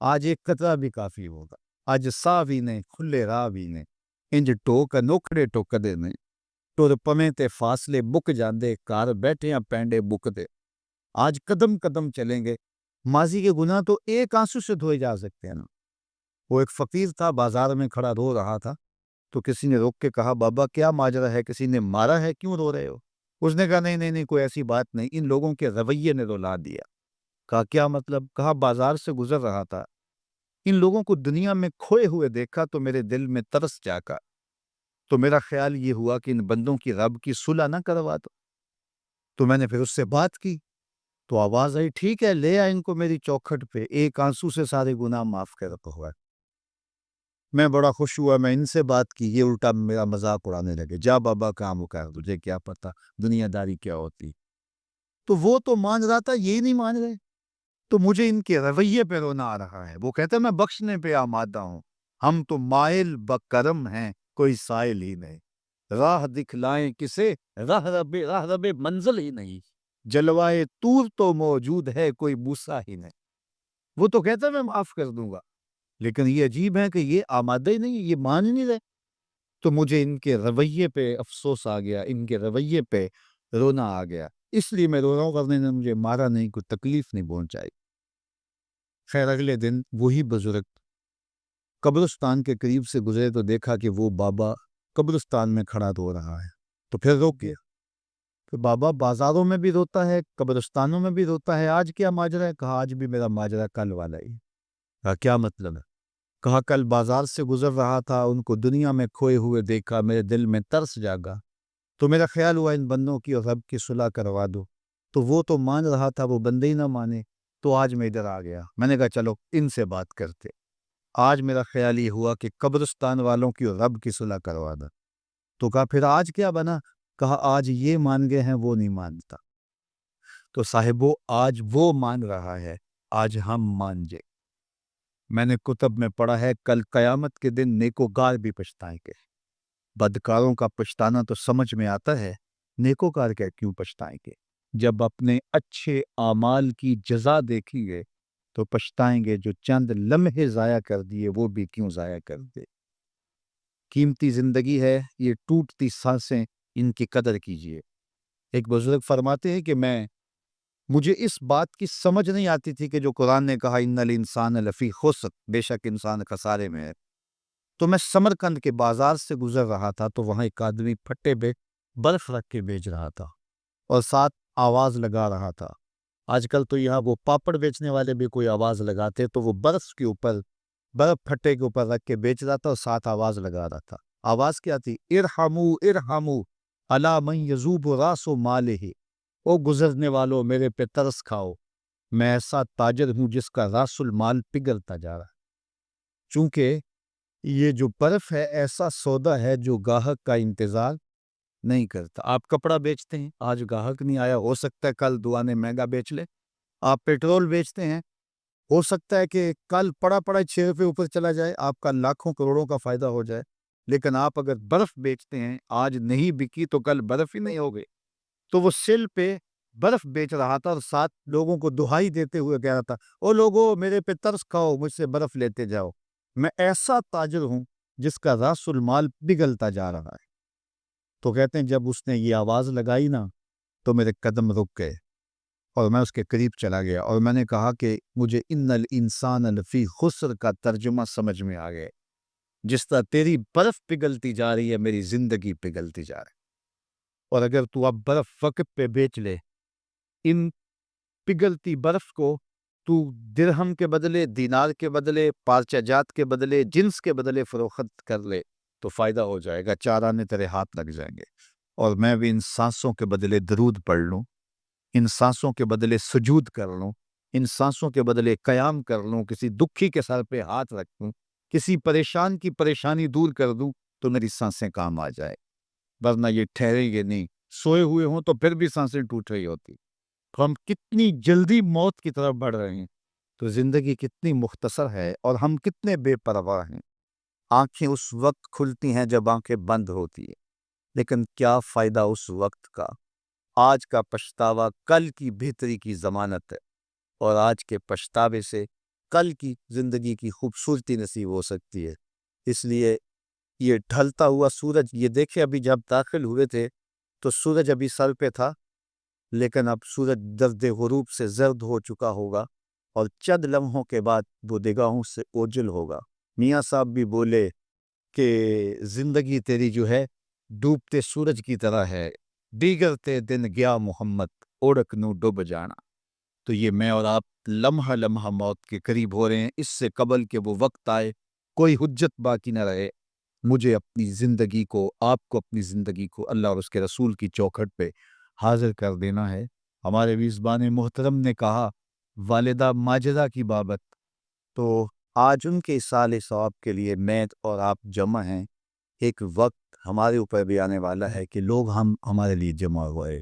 آج ایک قطرہ بھی کافی ہوگا۔ اج ساہ بھی نے کھلے راہ بھی نے، انج ٹوک انوکھڑے ٹکدے نے، ٹر پویں تے فاصلے بک جاندے، گھر بیٹھیاں پینڈے بکدے۔ آج قدم قدم چلیں گے، ماضی کے گناہ تو ایک آنسو سے دھوئے جا سکتے ہیں نا۔ وہ ایک فقیر تھا، بازار میں کھڑا رو رہا تھا، تو کسی نے روک کے کہا بابا کیا ماجرا ہے، کسی نے مارا ہے، کیوں رو رہے ہو؟ اس نے کہا نہیں نہیں نہیں، کوئی ایسی بات نہیں، ان لوگوں کے رویے نے رلا دیا۔ کہا کیا مطلب؟ کہا بازار سے گزر رہا تھا، ان لوگوں کو دنیا میں کھوئے ہوئے دیکھا تو میرے دل میں ترس جاگا، تو میرا خیال یہ ہوا کہ ان بندوں کی رب کی صلح نہ کروا دو۔ تو میں نے پھر اس سے بات کی، تو آواز آئی ٹھیک ہے لے آ ان کو میری چوکھٹ پہ، ایک آنسو سے سارے گناہ معاف کر ہوا۔ میں بڑا خوش ہوا، میں ان سے بات کی، یہ الٹا میرا مذاق اڑانے لگے، جا بابا کام کر، تجھے کیا پتا دنیا داری کیا ہوتی۔ تو وہ تو مان رہا تھا، یہ نہیں مان رہے، تو مجھے ان کے رویے پہ رونا آ رہا ہے۔ وہ کہتا ہے میں بخشنے پہ آمادہ ہوں، ہم تو مائل بکرم ہیں، کوئی سائل ہی نہیں، راہ دکھلائیں کسے، راہ رب منزل ہی نہیں، جلوائے طور تو موجود ہے، کوئی بوسا ہی نہیں۔ وہ تو کہتا ہے میں معاف کر دوں گا، لیکن یہ عجیب ہے کہ یہ آمادہ ہی نہیں، یہ مان ہی نہیں رہے۔ تو مجھے ان کے رویے پہ افسوس آ گیا، ان کے رویے پہ رونا آ گیا، اس لیے میں رو رہا ہوں، کرنے نے مجھے مارا نہیں، کوئی تکلیف نہیں پہنچائی۔ خیر اگلے دن وہی بزرگ قبرستان کے قریب سے گزرے تو دیکھا کہ وہ بابا قبرستان میں کھڑا رو رہا ہے، تو پھر روک گیا کہ بابا بازاروں میں بھی روتا ہے، قبرستانوں میں بھی روتا ہے، آج کیا ماجرا ہے؟ کہا آج بھی میرا ماجرا کل والا ہی۔ کہا کیا مطلب ہے؟ کہا کل بازار سے گزر رہا تھا، ان کو دنیا میں کھوئے ہوئے دیکھا، میرے دل میں ترس جاگا، تو میرا خیال ہوا ان بندوں کی اور رب کی صلح کروا دو۔ تو وہ تو مان رہا تھا، وہ بندے ہی نہ مانے، تو آج میں ادھر آ گیا، میں نے کہا چلو ان سے بات کرتے۔ آج میرا خیال یہ ہوا کہ قبرستان والوں کی اور رب کی صلح کروا دو۔ تو کہا پھر آج کیا بنا؟ کہا آج یہ مان گئے ہیں، وہ نہیں مانتا۔ تو صاحبو آج وہ مان رہا ہے، آج ہم مان جائیں۔ میں نے کتب میں پڑھا ہے کل قیامت کے دن نیکوکار بھی پچھتائیں گے۔ بدکاروں کا پچھتانا تو سمجھ میں آتا ہے، نیکوکار کیا کیوں پچھتائیں گے؟ جب اپنے اچھے اعمال کی جزا دیکھیں گے تو پچھتائیں گے، جو چند لمحے ضائع کر دیے وہ بھی کیوں ضائع کر دے۔ قیمتی زندگی ہے، یہ ٹوٹتی سانسیں، ان کی قدر کیجیے۔ ایک بزرگ فرماتے ہیں کہ مجھے اس بات کی سمجھ نہیں آتی تھی کہ جو قرآن نے کہا ان الانسان لفی خسر، بے شک انسان خسارے میں ہے، تو میں سمرقند کے بازار سے گزر رہا تھا تو وہاں ایک آدمی پھٹے پہ برف رکھ کے بیچ رہا تھا اور ساتھ آواز لگا رہا تھا۔ آج کل تو یہاں وہ پاپڑ بیچنے والے بھی کوئی آواز لگاتے، تو وہ برف کے اوپر، برف پھٹے کے اوپر رکھ کے بیچ رہا تھا اور ساتھ آواز لگا رہا تھا۔ آواز کیا تھی؟ ارحمو ارحمو علی من یذوب راس مالہ، او گزرنے والوں میرے پہ ترس کھاؤ، میں ایسا تاجر ہوں جس کا راس المال پگھلتا جا رہا ہے۔ چونکہ یہ جو برف ہے ایسا سودا ہے جو گاہک کا انتظار نہیں کرتا۔ آپ کپڑا بیچتے ہیں، آج گاہک نہیں آیا، ہو سکتا ہے کل دعانے مہنگا بیچ لے۔ آپ پیٹرول بیچتے ہیں، ہو سکتا ہے کہ کل پڑا 6 روپے اوپر چلا جائے، آپ کا لاکھوں کروڑوں کا فائدہ ہو جائے۔ لیکن آپ اگر برف بیچتے ہیں، آج نہیں بکی تو کل برف ہی نہیں ہوگی۔ تو وہ سل پہ برف بیچ رہا تھا اور ساتھ لوگوں کو دہائی دیتے ہوئے کہہ رہا تھا، او لوگو میرے پہ ترس کھاؤ، مجھ سے برف لیتے جاؤ، میں ایسا تاجر ہوں جس کا راس المال پگھلتا جا رہا ہے۔ تو کہتے ہیں جب اس نے یہ آواز لگائی نا تو میرے قدم رک گئے اور میں اس کے قریب چلا گیا اور میں نے کہا کہ مجھے ان الانسان لفی خسر کا ترجمہ سمجھ میں آ گیا، جس طرح تیری برف پگھلتی جا رہی ہے میری زندگی پگھلتی جا رہی ہے، اور اگر تو اب برف وقت پہ بیچ لے، ان پگھلتی برف کو تو درہم کے بدلے، دینار کے بدلے، پارچہ جات کے بدلے، جنس کے بدلے فروخت کر لے تو فائدہ ہو جائے گا، 4 آنے تیرے ہاتھ لگ جائیں گے۔ اور میں بھی ان سانسوں کے بدلے درود پڑھ لوں، ان سانسوں کے بدلے سجود کر لوں، ان سانسوں کے بدلے قیام کر لوں، کسی دکھی کے سر پہ ہاتھ رکھ دوں، کسی پریشان کی پریشانی دور کر دوں تو میری سانسیں کام آ جائے، ورنہ یہ ٹھہریں گے نہیں۔ سوئے ہوئے ہوں تو پھر بھی سانسیں ٹوٹ رہی ہوتی، تو ہم کتنی جلدی موت کی طرف بڑھ رہے ہیں، تو زندگی کتنی مختصر ہے اور ہم کتنے بے پرواہ ہیں۔ آنکھیں اس وقت کھلتی ہیں جب آنکھیں بند ہوتی ہیں، لیکن کیا فائدہ اس وقت کا؟ آج کا پچھتاوا کل کی بہتری کی ضمانت ہے، اور آج کے پچھتاوے سے کل کی زندگی کی خوبصورتی نصیب ہو سکتی ہے۔ اس لیے یہ ڈھلتا ہوا سورج، یہ دیکھیں ابھی جب داخل ہوئے تھے تو سورج ابھی سر پہ تھا، لیکن اب سورج درد غروب سے زرد ہو چکا ہوگا اور چند لمحوں کے بعد وہ نگاہوں سے اوجھل ہوگا۔ میاں صاحب بھی بولے کہ زندگی تیری جو ہے ڈوبتے سورج کی طرح ہے، دیگرتے دن گیا محمد اوڑک نو ڈوب جانا۔ تو یہ میں اور آپ لمحہ لمحہ موت کے قریب ہو رہے ہیں۔ اس سے قبل کہ وہ وقت آئے کوئی حجت باقی نہ رہے، مجھے اپنی زندگی کو، آپ کو اپنی زندگی کو اللہ اور اس کے رسول کی چوکھٹ پہ حاضر کر دینا ہے۔ ہمارے میزبان محترم نے کہا والدہ ماجدہ کی بابت، تو آج ان کے اصالِ ثواب کے لیے میں اور آپ جمع ہیں۔ ایک وقت ہمارے اوپر بھی آنے والا ہے کہ لوگ ہمارے لیے جمع ہوئے۔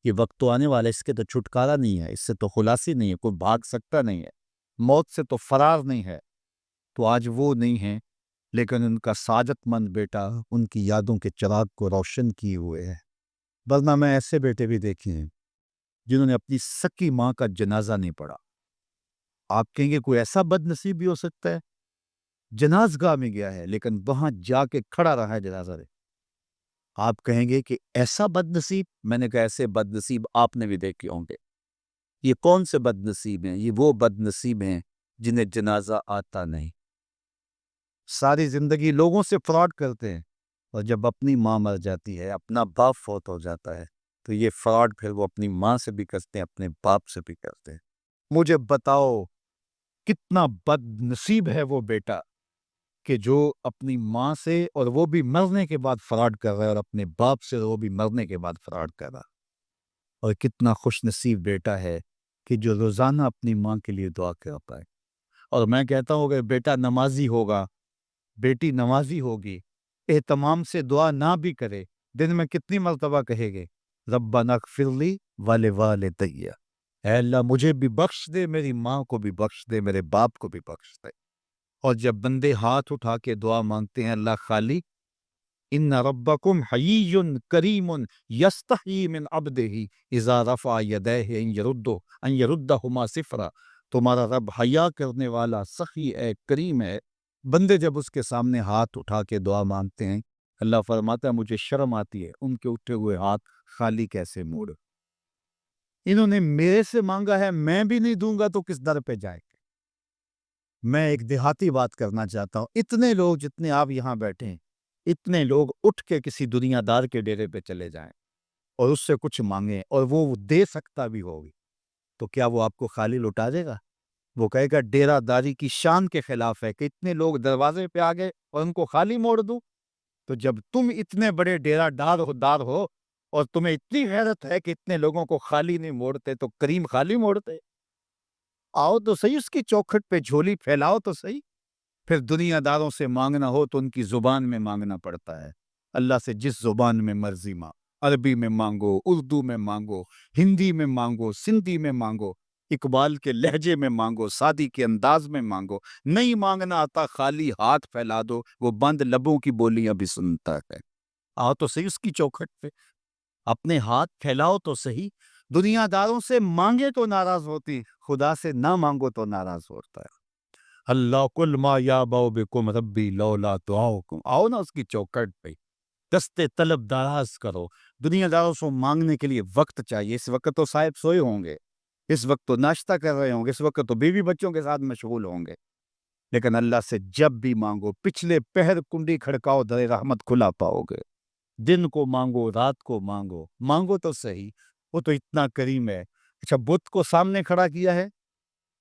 یہ وقت تو آنے والا ہے، اس کے تو چھٹکارا نہیں ہے، اس سے تو خلاصی نہیں ہے، کوئی بھاگ سکتا نہیں ہے، موت سے تو فرار نہیں ہے۔ تو آج وہ نہیں ہیں، لیکن ان کا سعادت مند بیٹا ان کی یادوں کے چراغ کو روشن کیے ہوئے ہے۔ ورنہ میں ایسے بیٹے بھی دیکھے ہیں جنہوں نے اپنی سکی ماں کا جنازہ نہیں پڑھا۔ آپ کہیں گے کوئی ایسا بد نصیب بھی ہو سکتا ہے؟ جنازگاہ میں گیا ہے لیکن وہاں جا کے کھڑا رہا ہے جنازہ دے۔ آپ کہیں گے کہ ایسا بد نصیب؟ میں نے کہا ایسے بد نصیب آپ نے بھی دیکھے ہوں گے۔ یہ کون سے بد نصیب ہیں؟ یہ وہ بد نصیب ہیں جنہیں جنازہ آتا نہیں، ساری زندگی لوگوں سے فراڈ کرتے ہیں، اور جب اپنی ماں مر جاتی ہے، اپنا باپ فوت ہو جاتا ہے، تو یہ فراڈ پھر وہ اپنی ماں سے بھی کرتے ہیں، اپنے باپ سے بھی کرتے ہیں۔ مجھے بتاؤ کتنا بد نصیب ہے وہ بیٹا کہ جو اپنی ماں سے، اور وہ بھی مرنے کے بعد فراڈ کر رہا ہے، اور اپنے باپ سے وہ بھی مرنے کے بعد فراڈ کر رہا ہے۔ اور کتنا خوش نصیب بیٹا ہے کہ جو روزانہ اپنی ماں کے لیے دعا کرتا ہے۔ اور میں کہتا ہوں کہ بیٹا نمازی ہوگا، بیٹی نمازی ہوگی، اہتمام سے دعا نہ بھی کرے، دن میں کتنی مرتبہ کہے گے ربنا اغفر لی ولوالدی، اے اللہ مجھے بھی بخش دے، میری ماں کو بھی بخش دے، میرے باپ کو بھی بخش دے۔ اور جب بندے ہاتھ اٹھا کے دعا مانگتے ہیں اللہ خالی ان ربکم حیی کریم یستحیی من عبدہ اذا رفع یدیہ ان یردہما صفرا، تمہارا رب حیا کرنے والا سخی ہے، کریم ہے۔ بندے جب اس کے سامنے ہاتھ اٹھا کے دعا مانگتے ہیں، اللہ فرماتا ہے مجھے شرم آتی ہے ان کے اٹھے ہوئے ہاتھ خالی کیسے موڑ۔ انہوں نے میرے سے مانگا ہے، میں بھی نہیں دوں گا تو کس در پہ جائے گا۔ میں ایک دیہاتی بات کرنا چاہتا ہوں، اتنے لوگ جتنے آپ یہاں بیٹھے ہیں، اتنے لوگ اٹھ کے کسی دنیا دار کے ڈیرے پہ چلے جائیں اور اس سے کچھ مانگیں اور وہ دے سکتا بھی ہوگی، تو کیا وہ آپ کو خالی لوٹا دے گا؟ وہ کہے گا ڈیرہ داری کی شان کے خلاف ہے کہ اتنے لوگ دروازے پہ آ گئے اور ان کو خالی موڑ دوں۔ تو جب تم اتنے بڑے ڈیرہ دار ہو اور تمہیں اتنی غیرت ہے کہ اتنے لوگوں کو خالی نہیں موڑتے، تو کریم خالی موڑتے؟ آؤ تو صحیح اس کی چوکھٹ پہ جھولی پھیلاؤ تو صحیح۔ پھر دنیا داروں سے مانگنا ہو تو ان کی زبان میں مانگنا پڑتا ہے۔ اللہ سے جس زبان میں مرضی ماں، عربی میں مانگو، اردو میں مانگو، ہندی میں مانگو، سندھی میں مانگو، اقبال کے لہجے میں مانگو، سادی کے انداز میں مانگو، نہیں مانگنا آتا خالی ہاتھ پھیلا دو، وہ بند لبوں کی بولیاں بھی سنتا ہے۔ آؤ تو صحیح اس کی چوکھٹ پہ، اپنے ہاتھ پھیلاؤ تو صحیح۔ دنیا داروں سے مانگے تو ناراض ہوتی، خدا سے نہ مانگو تو ناراض ہوتا ہے۔ اللہ کل ما یابو بکم ربی لولا دعاؤکم، آؤ نا اس کی چوکھٹ پہ، دستے طلب دراز کرو۔ دنیا داروں سے مانگنے کے لیے وقت چاہیے۔ اس وقت تو صاحب سوئے ہوں گے، اس وقت تو ناشتہ کر رہے ہوں گے، اس وقت تو بیوی بچوں کے ساتھ مشغول ہوں گے، لیکن اللہ سے جب بھی مانگو، پچھلے پہر کنڈی کھڑکاؤ در رحمت کھلا پاؤ گے۔ دن کو مانگو، رات کو مانگو، مانگو تو صحیح، وہ تو اتنا کریم ہے۔ اچھا بت کو سامنے کھڑا کیا ہے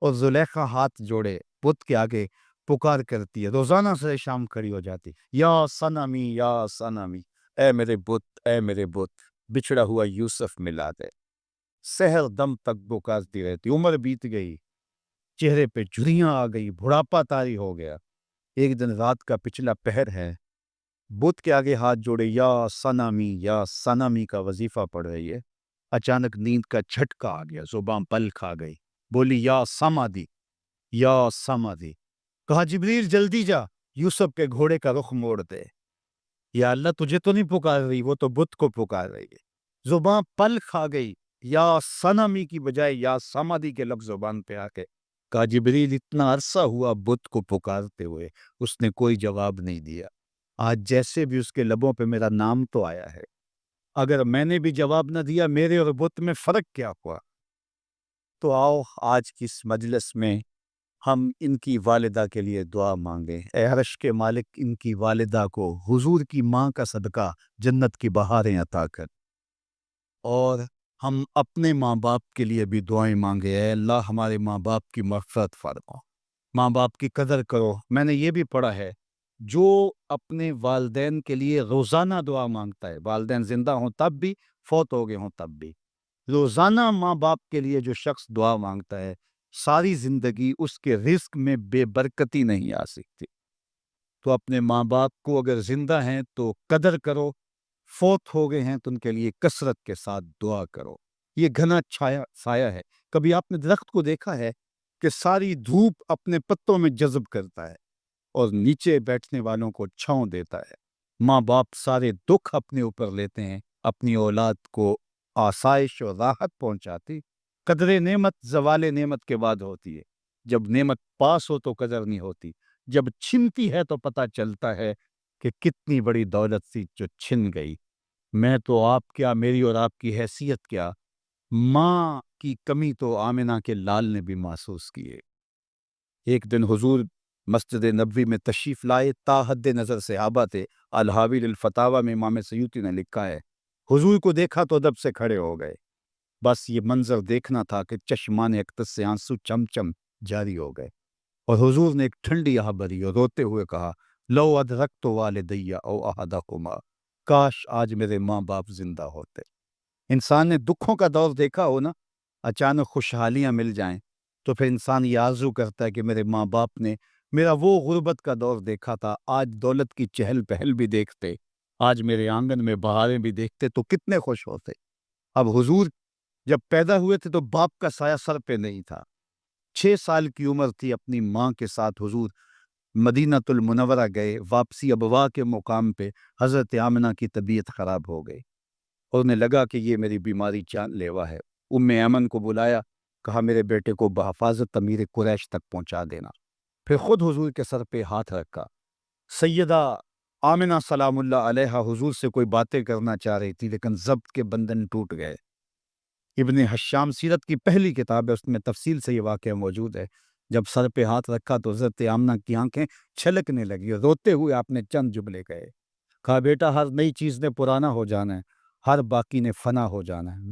اور زلیخا ہاتھ جوڑے بت کے آگے پکار کرتی ہے، روزانہ سے شام کھڑی ہو جاتی، یا صنمی یا صنمی، اے میرے بت، اے میرے بت، بچھڑا ہوا یوسف ملا دے۔ سحر دم تک پکارتی رہتی، عمر بیت گئی، چہرے پہ جھریاں آ گئی، بڑھاپا طاری ہو گیا۔ ایک دن رات کا پچھلا پہر ہے، بت کے آگے ہاتھ جوڑے یا صنمی کا وظیفہ پڑھ رہی ہے۔ اچانک نیند کا جھٹکا آ گیا، زبان پل کھا گئی، بولی یا سمادی، یا سمادی۔ کہا جبریل جلدی جا، یوسف کے گھوڑے کا رخ موڑ دے۔ یا اللہ تجھے تو نہیں پکار رہی، وہ تو بت کو پکار رہی ہے۔ زبان پل کھا گئی، یا صنمی کی بجائے یا سمادی کے لفظ زبان پہ آ کے کہا جبریل اتنا عرصہ ہوا بت کو پکارتے ہوئے، اس نے کوئی جواب نہیں دیا، آج جیسے بھی اس کے لبوں پہ میرا نام تو آیا ہے، اگر میں نے بھی جواب نہ دیا میرے اور بت میں فرق کیا ہوا؟ تو آؤ آج کی اس مجلس میں ہم ان کی والدہ کے لیے دعا مانگیں۔ اے عرش کے مالک، ان کی والدہ کو حضور کی ماں کا صدقہ جنت کی بہاریں عطا کر، اور ہم اپنے ماں باپ کے لیے بھی دعائیں مانگے۔ اے اللہ ہمارے ماں باپ کی مغفرت فرما، ماں باپ کی قدر کرو۔ میں نے یہ بھی پڑھا ہے، جو اپنے والدین کے لیے روزانہ دعا مانگتا ہے، والدین زندہ ہوں تب بھی، فوت ہو گئے ہوں تب بھی، روزانہ ماں باپ کے لیے جو شخص دعا مانگتا ہے، ساری زندگی اس کے رزق میں بے برکتی نہیں آ سکتی۔ تو اپنے ماں باپ کو اگر زندہ ہیں تو قدر کرو، فوت ہو گئے ہیں تو ان کے لیے کثرت کے ساتھ دعا کرو۔ یہ گھنا سایہ ہے۔ کبھی آپ نے درخت کو دیکھا ہے کہ ساری دھوپ اپنے پتوں میں جذب کرتا ہے اور نیچے بیٹھنے والوں کو چھاؤں دیتا ہے؟ ماں باپ سارے دکھ اپنے اوپر لیتے ہیں، اپنی اولاد کو آسائش اور راحت پہنچاتی۔ قدر نعمت زوال نعمت کے بعد ہوتی ہے، جب نعمت پاس ہو تو قدر نہیں ہوتی، جب چھنتی ہے تو پتہ چلتا ہے کہ کتنی بڑی دولت تھی جو چھن گئی۔ میں تو آپ کیا، میری اور آپ کی حیثیت کیا، ماں کی کمی تو آمنہ کے لال نے بھی محسوس کی ہے۔ ایک دن حضور مسجد نبوی میں تشریف لائے، تا حد نظر صحابہ تھے۔ الحاوی للفتاوی میں امام سیوطی نے لکھا ہے، حضور کو دیکھا تو ادب سے کھڑے ہو گئے، بس یہ منظر دیکھنا تھا کہ چشمان اقتس سے آنسو چم چم جاری ہو گئے، اور حضور نے ایک ٹھنڈی آہ بھری اور روتے ہوئے کہا، لو ادرکت والدی او احدہما، کاش آج میرے ماں باپ زندہ ہوتے۔ انسان نے دکھوں کا دور دیکھا ہو نا، اچانک خوشحالیاں مل جائیں تو پھر انسان یہ آرزو کرتا ہے کہ میرے ماں باپ نے میرا وہ غربت کا دور دیکھا تھا، آج دولت کی چہل پہل بھی دیکھتے، آج میرے آنگن میں بہاریں بھی دیکھتے تو کتنے خوش ہوتے۔ اب حضور جب پیدا ہوئے تھے تو باپ کا سایہ سر پہ نہیں تھا۔ 6 سال کی عمر تھی، اپنی ماں کے ساتھ حضور مدینہ المنورہ گئے۔ واپسی ابوا کے مقام پہ حضرت آمنہ کی طبیعت خراب ہو گئی، اور انہیں لگا کہ یہ میری بیماری جان لیوا ہے۔ ایمن کو بلایا، کہا میرے بیٹے کو بحفاظت امیر قریش تک پہنچا دینا۔ پھر خود حضور کے سر پہ ہاتھ رکھا۔ سیدہ آمنہ سلام اللہ علیہا حضور سے کوئی باتیں کرنا چاہ رہی تھی، لیکن ضبط کے بندھن ٹوٹ گئے۔ ابن حشام سیرت کی پہلی کتاب ہے، اس میں تفصیل سے یہ واقعہ موجود ہے۔ جب سر پہ ہاتھ رکھا تو حضرت آمنہ کی آنکھیں چھلکنے لگی، اور روتے ہوئے آپ نے چند جملے کہے، کہا بیٹا ہر نئی چیز نے پرانا ہو جانا ہے، ہر باقی نے فنا ہو جانا ہے۔